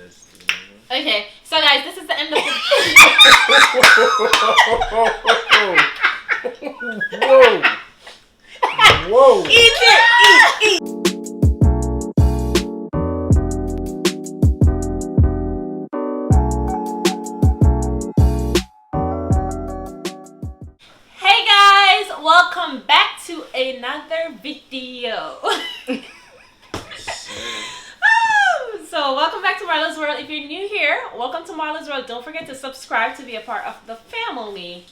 this. Okay, so guys, this is the end of the. Whoa! Whoa! Eat it! Eat! Hey guys, welcome back to another video. So welcome back to Marla's World. If you're new here, welcome to Marla's World. Don't forget to subscribe to be a part of the family.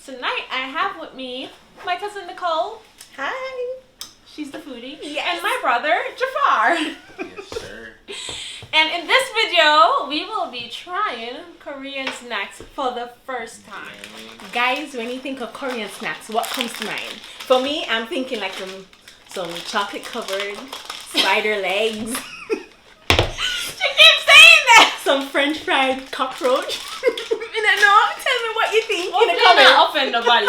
Tonight I have with me my cousin Nicole. Hi. She's the foodie. Yes. And my brother Jafar. Yes, sir. And in this video, we will be trying Korean snacks for the first time. Guys, when you think of Korean snacks, what comes to mind? For me, I'm thinking like some chocolate covered spider legs. She keeps saying that. Some French fried cockroach. I don't know. Tell me what you think in the Hopefully comments. not offend nobody.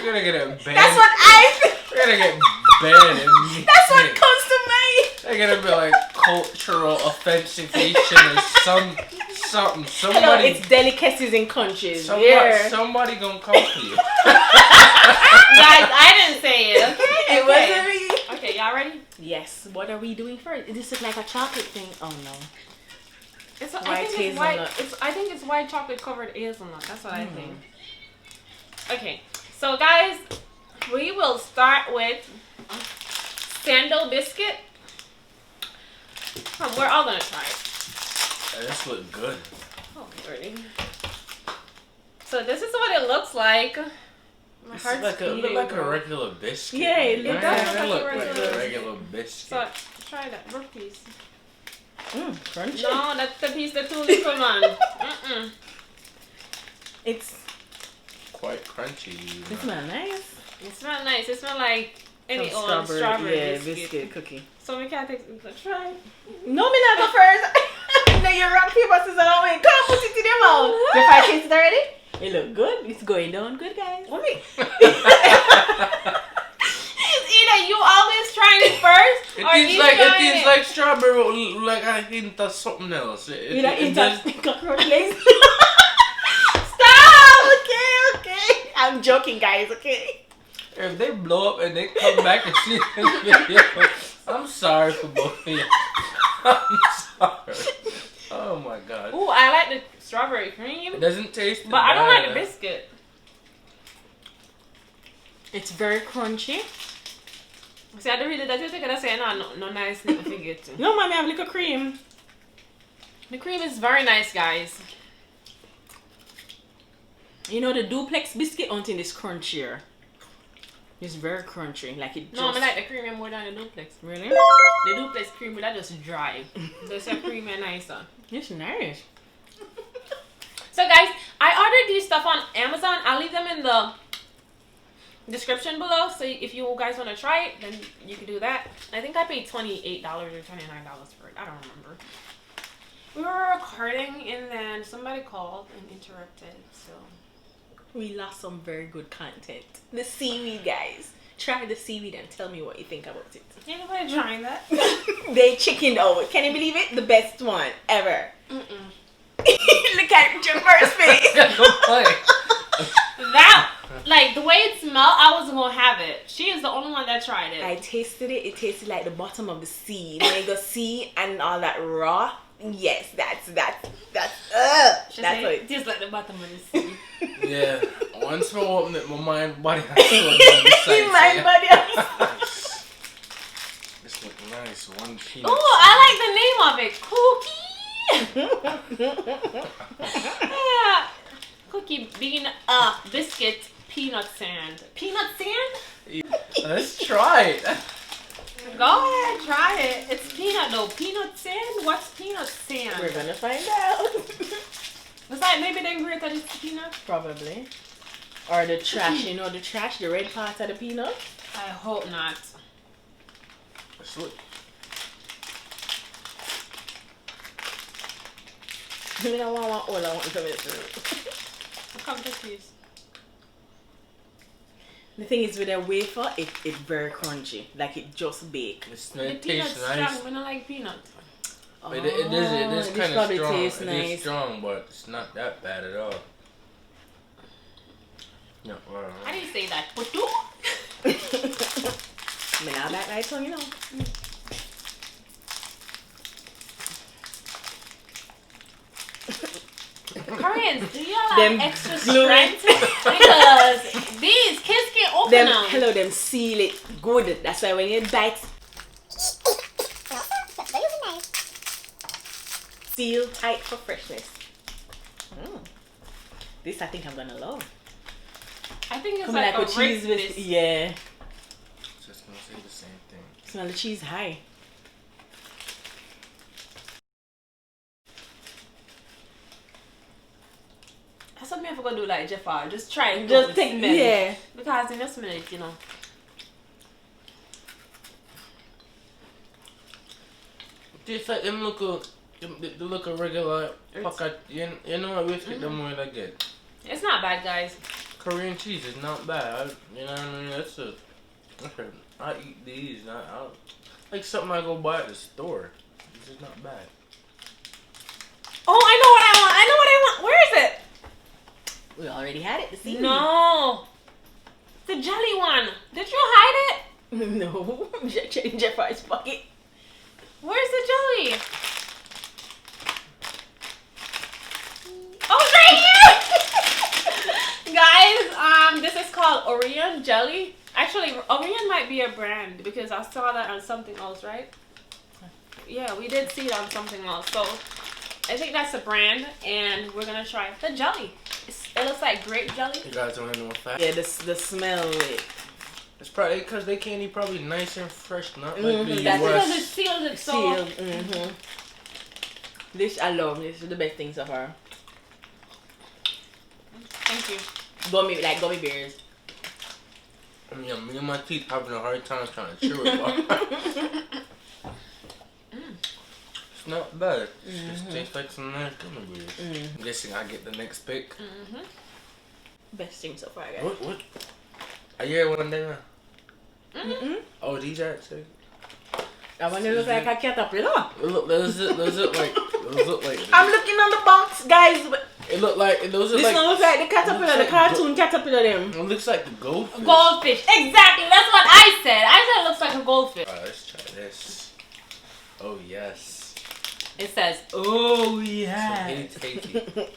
You're gonna get it banned. That's what I think. You're gonna get banned. That's what comes to mind. They're gonna be like cultural offensification or something. Hello, Somebody. it's delicacies in countries. Somebody gonna come for you. Guys, I didn't say it. Okay. It wasn't me. Okay, y'all ready? Yes. What are we doing first? This is like a chocolate thing. Oh no. It's White I think it's white. hazelnut. I think it's white chocolate covered hazelnut. That's what I think. Okay, so guys, we will start with sandal biscuit. We're all gonna try it. This look good. Oh, ready. So this is what it looks like. My This heart's look beating, like a bro. regular biscuit. Yeah, it does It look look like a like regular a regular biscuit. So try that brook piece. Crunchy. No, that's the piece that's too little, man. It's Quite crunchy. it smells nice. It smells nice. It smells like any Some old strawberry biscuit. biscuit cookie. So we can't take a try. No, me not go first. No, you rock paper scissors on me. Come put it in your mouth. Your fried taste it already? It look good. It's going down good, guys. What me? It's either you always trying it first, or you It trying tastes it. like strawberry, like a hint of something else. You don't eat that cockroach legs? Stop! Okay. I'm joking, guys, okay? If they blow up and they come back and see this video, I'm sorry for both of you. I'm sorry. Oh my god. Ooh, I like the strawberry cream, It doesn't taste but I don't like bad. the biscuit. It's very crunchy. See, I don't really that you gonna say no nice little figure too. No, mommy, I have little cream. The cream is very nice, guys. You know, the duplex biscuit until it's crunchier. It's very crunchy. Like it just... No, I like the creamy more than the duplex. Really? The duplex cream, but that just dry. There's a creamy and nicer. It's nice. So guys, I ordered these stuff on Amazon. I'll leave them in the description below. So if you guys want to try it, then you can do that. I think I paid $28 or $29 for it. I don't remember. We were recording and then somebody called and interrupted. So We lost some very good content. The seaweed, guys. Try the seaweed and tell me what you think about it. anybody trying that? They chickened out. Can you believe it? The best one ever. Look at Jafar's face. That, like, the way it smelled, I wasn't gonna have it. She is the only one that tried it. I tasted it. It tasted like the bottom of the sea. When you go sea and all that raw. Yes, that's She what said, it just like the bottom of the sea. Yeah. Once I open it, my mind, body, My body. This look nice. One piece. Oh, I like the name of it. Cookie. Yeah. Cookie bean biscuit peanut sand. Peanut sand? Let's try it. Go ahead, try it. It's peanut though. Peanut sand? What's peanut sand? We're gonna find out. Was that maybe they grated it to peanut? Probably. Or the trash. You know the trash, the red part of the peanut? I hope not. Let's look. I don't want all I want to it. Come this piece. The thing is with a wafer, it's very crunchy. Like it just baked. It The tastes peanut's nice. strong. We don't like peanut. It is this kind of probably strong. tastes It nice. is strong, but it's not that bad at all. No. How do you say that? Putu? Me not that right tongue, you know. Koreans, do y'all Them have extra glue- strength? Because these kids can't open Them, them. hello, them seal it good. That's why when you bite, seal tight for freshness. This I think I'm gonna love. I think it's Coming like with a cheese cheese with, yeah. Just gonna say the same thing. Smell the cheese high. That's something I forgot to do like Jafar. Just try it. Just take smell it. yeah. Because in just minute, you know. Tastes like them they look a regular pocket. You know what biscuit them way I get. It's not bad, guys. Korean cheese is not bad. You know what I mean? I eat these. Like something I go buy at the store. This is not bad. Oh, I know what I want. I know what I want. Where is it? We already had it this evening. No. The jelly one. Did you hide it? No. Jeffrey's pocket. Where's the jelly? Oh, it's right here! Guys, this is called Orion Jelly. Actually, Orion might be a brand because I saw that on something else, right? Yeah, we did see it on something else. So, I think that's a brand, and we're gonna try the jelly. It looks like grape jelly. You guys want to know a fact? Yeah, the smell. It's probably because they can't eat probably nice and fresh, not like the That's because it US. sealed it so. Sealed. This I love. This is the best thing so far. Thank you. Gummy bears. Yeah, me and my teeth having a hard time trying to chew it. It's not bad. It just tastes like some nice gummy bears. I'm guessing I get the next pick. Best thing so far, guys. What? I hear one day now. Oh, these are actually. I want to look like a caterpillar. Those look like. I'm looking on the box, guys. It look like those are This like. one looks like the caterpillar, looks the like cartoon caterpillar. Them. It looks like the goldfish. Goldfish. Exactly. That's what I said. I said it looks like a goldfish. Alright, let's try this. Oh yes. It says, oh So yeah. tasty. Alright,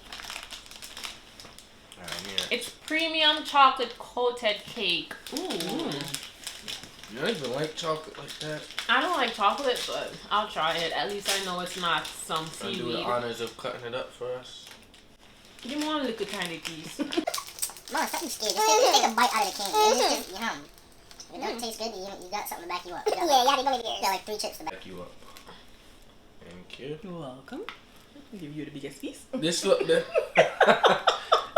yeah. It's premium chocolate coated cake. Ooh. You don't even like chocolate like that? I don't like chocolate, but I'll try it. At least I know it's not some I'll do the seaweed. honors of cutting it up for us. Give me one little tiny piece. Mom, stop being scared. Just take a bite out of the candy. Just, you know, if it doesn't taste good, you got something to back you up. You got, yeah, they gummy bears. You got like 3 chips to back. Back you up. Thank you. You're welcome. I'll give you the biggest piece. This look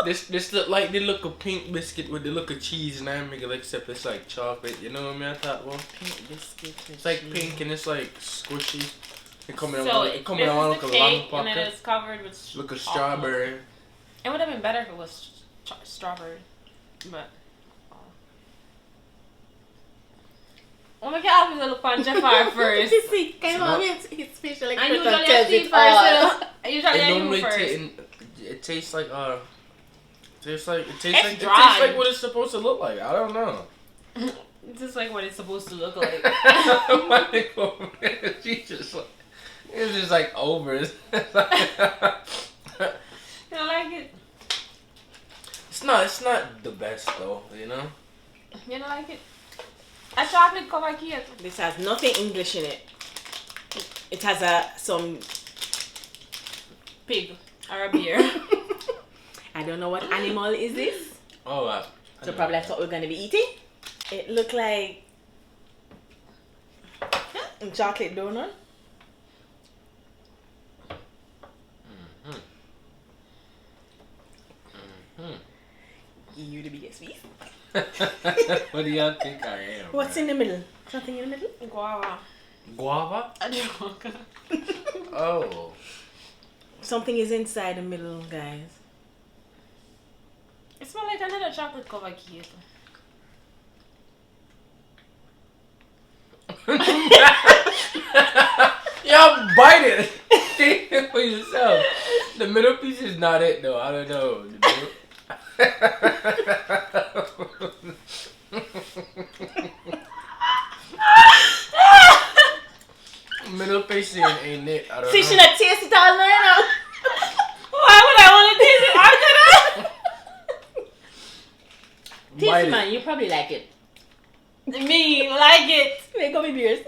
this look like the look of pink biscuit with the look of cheese and hamburger, except it's like chocolate. You know what I mean? I thought, well, Pink biscuit. it's like pink and it's like squishy. It coming So on this like a long is the cake, and pocket. it is covered with Look of chocolate. strawberry. It would have been better if it was strawberry, but. Oh my god, I'm gonna look on Jafar first. See, come on, it's special. Like I usually tells I see it first. all. I usually I do first. It tastes like it tastes It's like what it's supposed to look like. I don't know. It's just like what it's supposed to look like. She's just like, it's just like over. You don't like it? It's not the best though, you know. You don't like it? A chocolate covered cake. This has nothing English in it. It has some. Pig or a beer. I don't know what animal is this. Oh, So probably that's what we're gonna be eating. It looked like a chocolate donut. Give you the biggest piece. What do y'all think I am? What's in the middle? Something in the middle? Guava. Guava? A joke. Oh. Something is inside the middle, guys. It smells like another chocolate covered cake. Y'all bite it. taste it for yourself. The middle piece is not it though. I don't know. The middle piece ain't it. I don't See, know. she not taste it all now. Why would I want to taste it? I'm Taste Bite it, it. man. You probably like it. gonna me like it. Make up beers.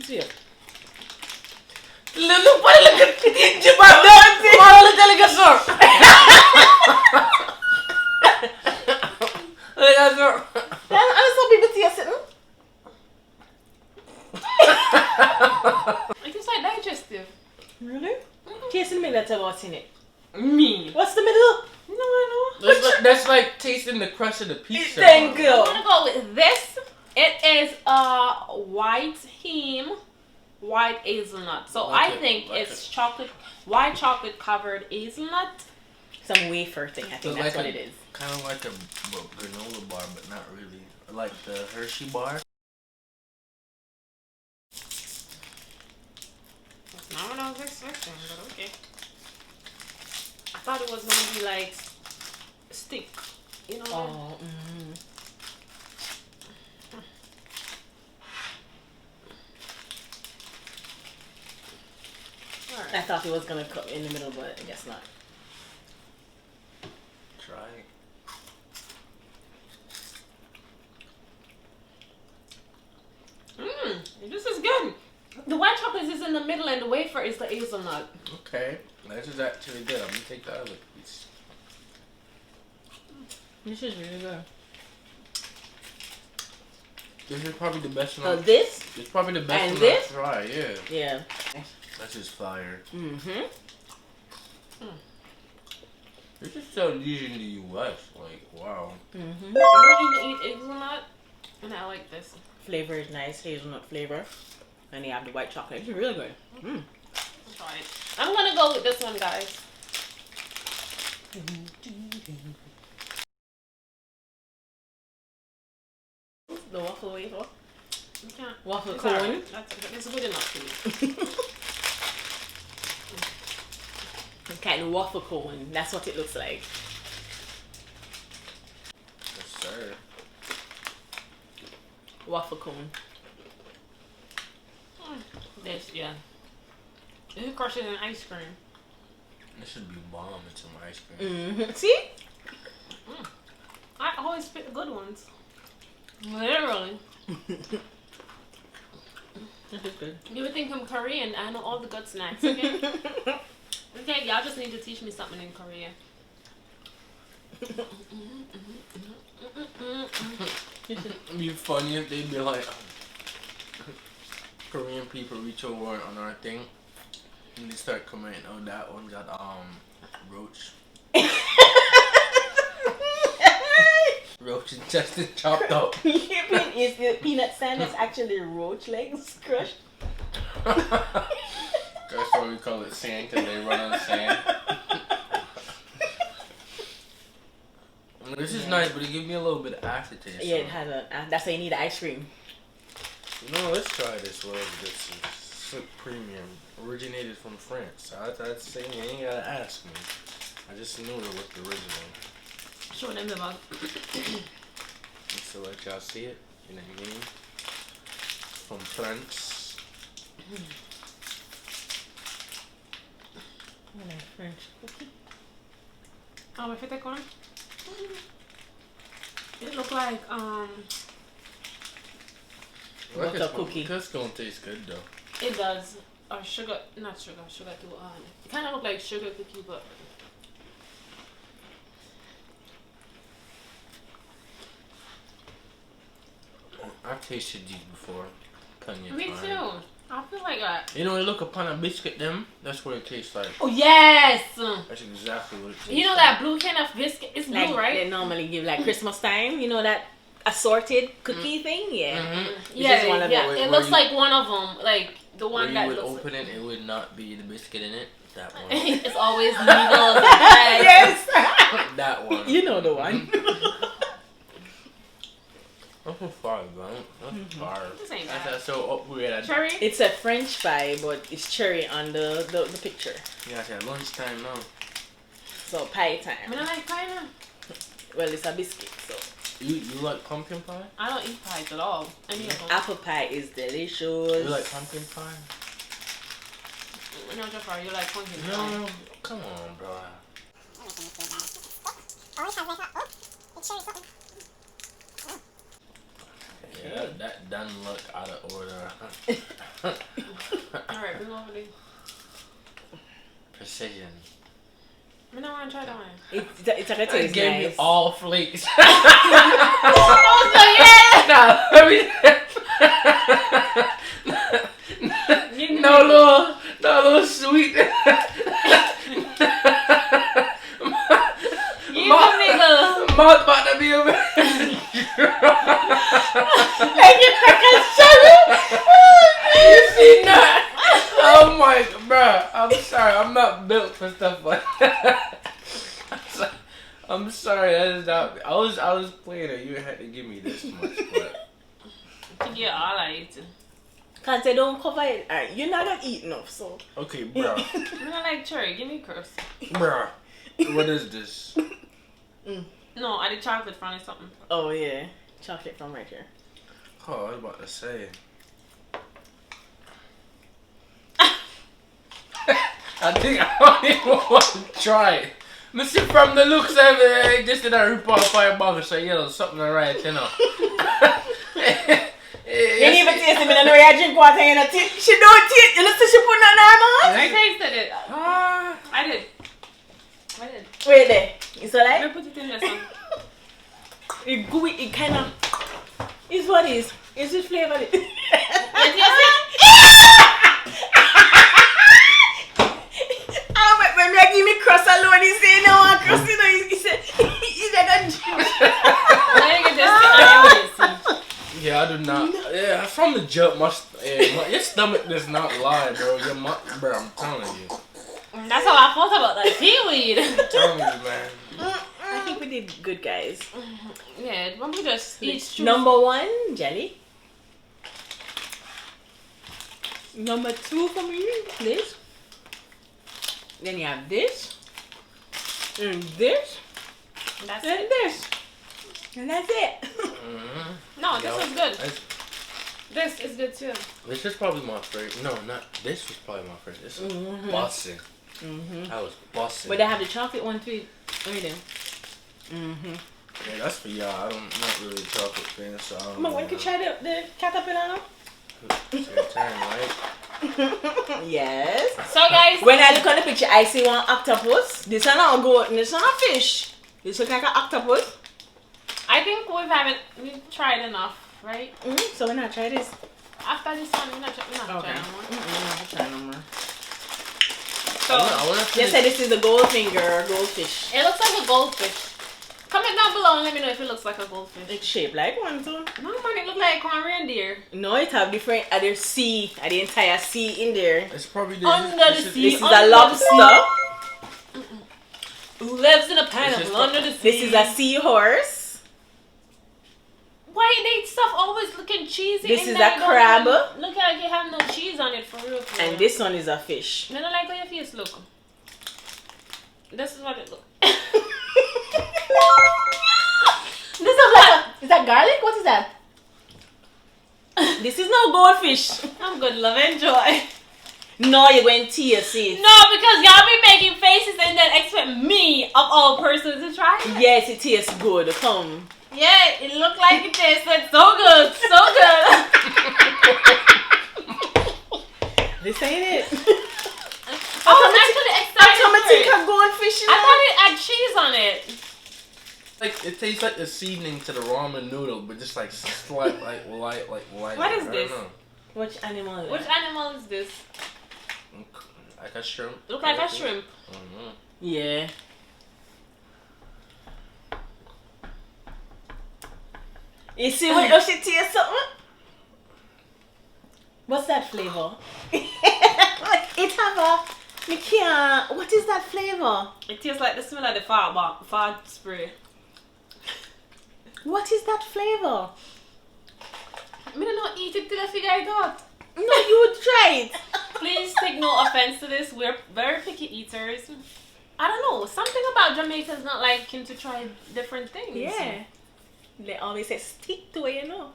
See it. Look at Marla delicacy. That's some people taste it. It tastes like digestive. Really? Taste in the middle. That's what's in it. Me. What's the middle? No, I know. That's like tasting the crust of the pizza. Thank you. I'm gonna go with this. It is white hazelnut. So Like I it, think like it's white chocolate covered hazelnut. Some wafer thing. I think that's what it is. Kind of like a granola bar, but not really. Like the Hershey bar. I don't know this section, but okay. I thought it was gonna be like stick. You know. Oh. I thought it was gonna come in the middle, but I guess not. Try it. This is good. The white chocolate is in the middle and the wafer is the hazelnut. Okay, this is actually good. I'm gonna take the other piece. This is really good. This is probably the best one. This? It's probably the best And one this? I've tried. Yeah. Yeah. That's just fire. Mm-hmm. This is so easy in the U.S. Like, wow. Mm-hmm. I don't even eat hazelnut, and I like this. Flavor is nice, hazelnut flavor. And you have the white chocolate. It's really good. Mm. I'll try it. I'm gonna go with this one, guys. The waffle wafer. You can't. Waffle It's cone. alright. It's good enough for me. Kind of waffle cone. That's what it looks like. Yes, sir. Waffle cone. This, yeah. This crushes in ice cream. This should be bomb in some ice cream. Mm-hmm. See? I always pick the good ones. Literally. This is good. You would think I'm Korean. I know all the good snacks, okay? Okay, y'all just need to teach me something in Korea. It'd be funny if they'd be like, Korean people reach over on our thing and they start commenting, oh, that one got roach. Roach intestine chopped up. Is the peanut sand that's actually roach legs crushed? That's why we call it sand, because they run on sand. This is nice, but it gives me a little bit of aftertaste. Yeah, it has a. That's why you need ice cream. No, let's try this. Whatever this is. Slick Premium. Originated from France. I'd say you ain't gotta ask me. I just knew it was the original. Show them the mug. So let y'all see it. You know what I mean? From France. French cookie. Oh, if you take one. It look like Well, Butter cookie. That's gonna taste good though. it does. Or sugar, not sugar too. It kind of look like sugar cookie, but I've tasted these before. Plenty of me time. too. I feel like that. You know, you look upon a biscuit, them. That's what it tastes like. Oh yes. That's exactly what it tastes. You know that blue can of biscuit? It's blue, Like right? they normally give like Christmas time. You know that assorted cookie thing? Yeah. Mm-hmm. Yeah, is one of yeah. them. It Where looks you- like one of them, like the one When that you would looks. open it, it would not be the biscuit in it. That one. It's always needles. Right? Yes. That one. You know the one. That's a fire, man. That's fire. This ain't bad. That's so upgrade. Cherry? It's a French pie, but it's cherry on the picture. Yeah, it's at lunchtime now. So pie time. I don't like pie now. Well, it's a biscuit, so. You like pumpkin pie? I don't eat pies at all. I mean, Apple pie is delicious. You like pumpkin pie? No, Jafar, you like pumpkin pie. No, come on, bro. Yeah, that doesn't look out of order. Alright, bring over this. Precision. I don't want to try that one. It's like a It taste gave nice. me all flakes. Oh, yeah! No, let me. No little sweet. You nigga. Mouth about to be a man. You see that? Oh my, bruh. I'm sorry. I'm not built for stuff like that. I'm sorry. That is not. I was playing it. You had to give me this much, but. Yeah, all I eat. Cause they don't cover it. Alright, you're not gonna eat enough, so. Okay, bruh. I don't like cherry. Give me curse. Bruh. What is this? No, I did chocolate from it something. Oh yeah, chocolate from right here. Oh, I was about to say. I think I don't even want to try it. Missy, from the looks of it, this is a RuPaul Fireball, so you know, something alright, you know. You didn't even taste it, but I know you drink water and a tea. She don't taste. You listen, she put nothing on her mouth. I tasted it. I did. Wait there. It's Let alright. me put it in there, son. It gooey. It kind of. It's what is. It's this flavor. You taste it? When I give me crust alone, he say no, I crust you know. He said he's like a juice. I think it's just Yeah, I do not. Yeah, from the jump, your stomach does not lie, bro. Bro, I'm telling you. That's how I felt about that seaweed. I'm telling you, man. I think we did good, guys. Yeah, why don't we just eat Number 1, jelly. Number 2 for me, this. Then you have this. And this. That's And it. this. And that's it. No, this is good. That's- This is good too. This is probably my favorite. No, not this was probably my favorite. This was bussin'. I was bussin'. But they have the chocolate one too. Look at them. Yeah, that's for y'all. I'm not really a chocolate fan, so I don't Come on, know. when you try the caterpillar? It's your turn, right? Yes. So guys, When I look on the picture, I see one octopus. This one not a goat, and this one a fish. This look like an octopus. I think we've tried enough, right? So we're not try this. After this one, we're not trying no more. Not try no more. So I wanna They said this is a goldfinger or goldfish. it looks like a goldfish. Comment down below and let me know if it looks like a goldfish. It's shaped like one too. No man, it look like a reindeer. No, it have different other sea, the entire sea in there. It's probably the Under the sea. This is Under a the lobster. Who lives in a This pineapple is under the sea? This is a seahorse. Why they stuff always looking cheesy? This in is there? a You don't crab. have- Look like you have no cheese on it for real. For real. And this one is a fish. I don't like how your face look. This is what it look. This is like is that garlic? What is that? This is no goldfish. I'm good, love, enjoy. No, you went TSC. No, because y'all be making faces and then expect me, of all persons, to try it. Yes, it tastes good. Come. Yeah, it looked like it tasted so good, so good. This ain't it. I was actually excited for it. Automatic goldfish. I thought it had cheese on it. Like it tastes like the seasoning to the ramen noodle, but just like slight, like light. What is I don't this? know. Which animal is Which that? animal is this? Like a shrimp. Look like a shrimp. Yeah. You see what does she taste something? What's that flavor? It have a me can't. What is that flavor? It tastes like the smell of the fart spray. What is that flavor? don't know, eat it till I figure it out. No, you try it. Please take no offense to this. We're very picky eaters. I don't know. Something about Jamaicans not liking to try different things. Yeah. They always say stick to what you know.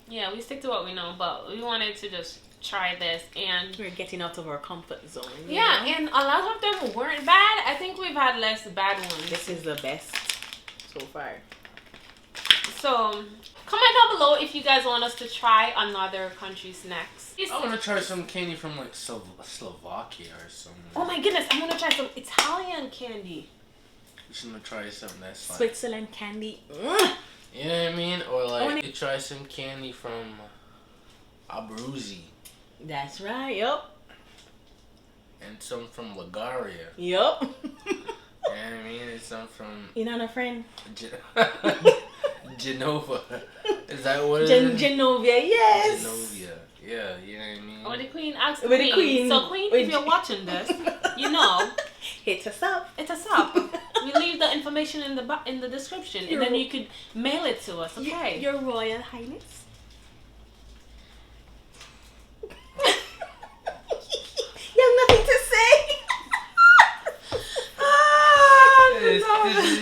Yeah, we stick to what we know, but we wanted to just try this, and we're getting out of our comfort zone. Yeah, and a lot of them weren't bad. I think we've had less bad ones. This is the best so far. So, comment down below if you guys want us to try another country's snacks. I want to try some candy from like Slovakia or something. Oh my goodness, I want to try some Italian candy. You should try something that's like Switzerland candy. You know what I mean? Or like you try some candy from Abruzzi. That's right, yup. And some from Lagaria. Yup. You know what I mean? And some from... You know, a friend? Genova. Is that what it is? Genovia, yes. Genovia. Yeah, you know what I mean? Or the Queen asked With the Queen. So Queen, if you're watching this, you know... Hit us up. Hit us up. We leave the information in the description, and then you could mail it to us, okay? Your Royal Highness. You have nothing to say. This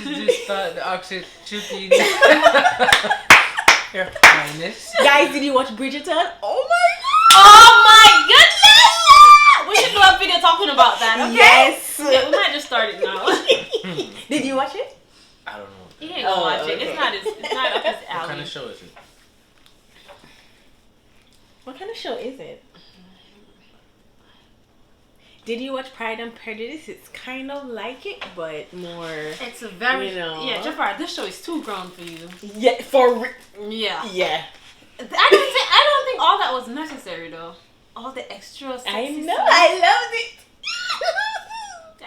is the accent trippy. Your Highness. Guys, did you watch Bridgerton? Oh my goodness! We should do a video talking about that, okay? Yes. Yeah, we might just start it now. Did you watch it? I don't know. He ain't gonna watch it. Okay. It's not up his alley. What kind of show is it? What kind of show is it? Did you watch Pride and Prejudice? It's kind of like it, but more. It's a very Yeah, Jafar. This show is too grown for you. Yeah, Yeah. Yeah. I don't think all that was necessary though. All the extra. I sexy know. stuff. I loved it.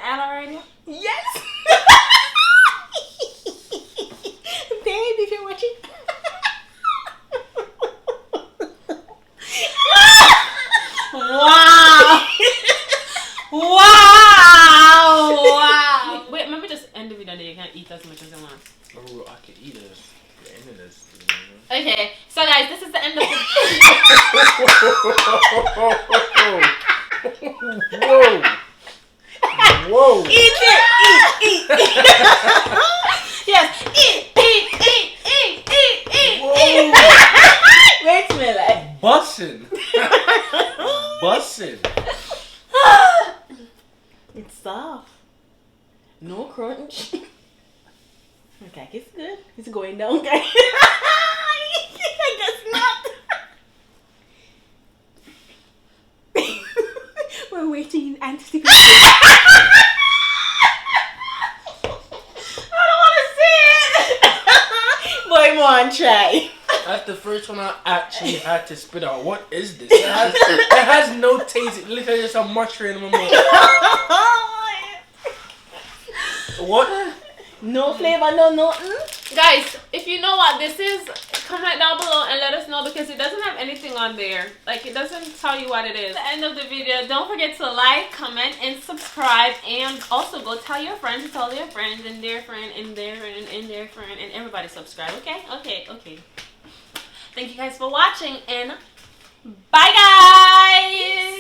Add already? Yes. Babe, if you're watching. Wow. Wow. Wait, maybe just end the video and you can't eat as much as you want. Oh, I can eat it. The end of this. Okay, so guys, this is the end of the Whoa. Whoa. Eat it. Eat. yes, eat. Wait a minute. Bussin'. Bussin'. It's soft. No crunch. Okay, it's good. It's going down, guys. I guess not. We're waiting in anticipation. I don't want to see it. Boy, come on, try. That's the first one I actually had to spit out. What is this? It has no taste. It literally just a mushroom in my mouth. What? No flavor, no nothing. Guys, if you know what this is, comment down below and let us know, because it doesn't have anything on there. Like, it doesn't tell you what it is. At the end of the video, don't forget to like, comment, and subscribe. And also go tell your friends to tell their friends and their friend and their friend and their friend, and everybody subscribe. Okay? Okay. Thank you guys for watching, and bye guys!